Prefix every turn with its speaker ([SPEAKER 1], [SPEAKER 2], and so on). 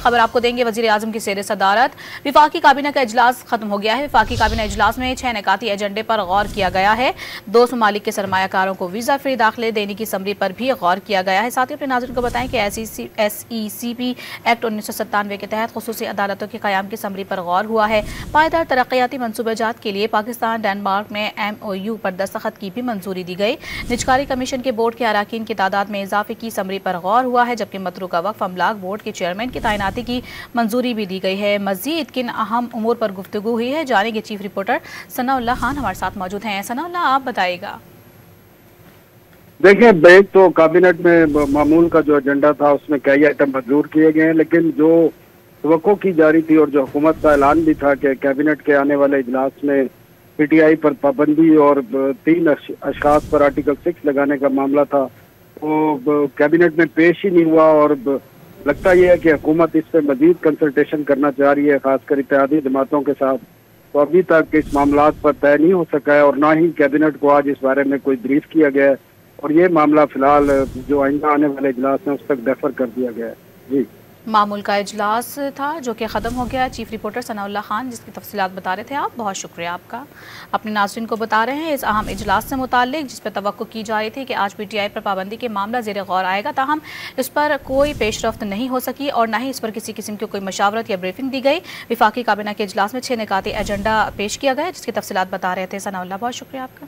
[SPEAKER 1] खबर आपको देंगे। वजीर आजम की ज़ेर सदारत वफाकी काबीना का इजलास खत्म हो गया है। वफाकी काबीना इजलास में 6 निकाती एजेंडे पर गौर किया गया है। 2 ममालिक के सरमायाकारों को वीज़ा फ्री दाखिले देने की समरी पर भी गौर किया गया है। साथ ही अपने नाज़रीन को बताएं कि SECP एक्ट 1997 के तहत खुसूसी अदालतों के क़याम की समरी पर गौर हुआ है। पायदार तरक्याती मनसूबाजात के लिए पाकिस्तान डेनमार्क में MOU पर दस्तखत की भी मंजूरी दी गई। निजकारी कमीशन के बोर्ड के अराकीन की तादाद में इजाफे की समरी पर गौर हुआ है, जबकि मतरूका वक्फ अमलाक बोर्ड के चेयरमैन की तैनाती की मंजूरी भी दी गई है। मजीद किन अहम उमूर पर गुफ्तगू हुई है जानेंगे। चीफ रिपोर्टर सनाउल्लाह खान हमारे साथ मौजूद हैं। सनाउल्लाह, आप बताइएगा।
[SPEAKER 2] देखिए, एक तो कैबिनेट में मामूल का जो एजेंडा था उसमें कई आइटम मंजूर किए गए हैं, लेकिन जो तवक्को की जा रही थी और जो हुकूमत का ऐलान भी था कि कैबिनेट के आने वाले इजलास में PTI पर पाबंदी और 3 अशखास पर आर्टिकल 6 लगाने का मामला था, वो कैबिनेट में पेश ही नहीं हुआ। और लगता यह है कि हुकूमत इस पर मजीद कंसल्टेशन करना चाह रही है, खासकर इत्तेहादी जमातों के साथ। तो अभी तक इस मामलात पर तय नहीं हो सका है और ना ही कैबिनेट को आज इस बारे में कोई ब्रीफ किया गया है, और ये मामला फिलहाल जो आइंदा आने वाले इजलास में उस तक डेफर कर दिया गया है। जी,
[SPEAKER 1] मामूल का इजलास था जो कि ख़त्म हो गया। चीफ रिपोर्टर सनाउल्लाह खान जिसकी तफसीलात बता रहे थे आप, बहुत शुक्रिया आपका। अपने नाज़रीन को बता रहे हैं इस अहम इजलास से मुताल्लिक जिस पर तवक्को की जा रही थी कि आज PTI पर पाबंदी के मामला ज़ेर गौर आएगा, ताहम इस पर कोई पेशरफ्त नहीं हो सकी और ना ही इस पर किसी किस्म की कोई मशावरत या ब्रीफिंग दी गई। वफाकी काबीना के इजलास में 6 निकाती एजेंडा पेश किया गया जिसकी तफसीलात बता रहे थे सनाउल्लाह। बहुत शुक्रिया आपका।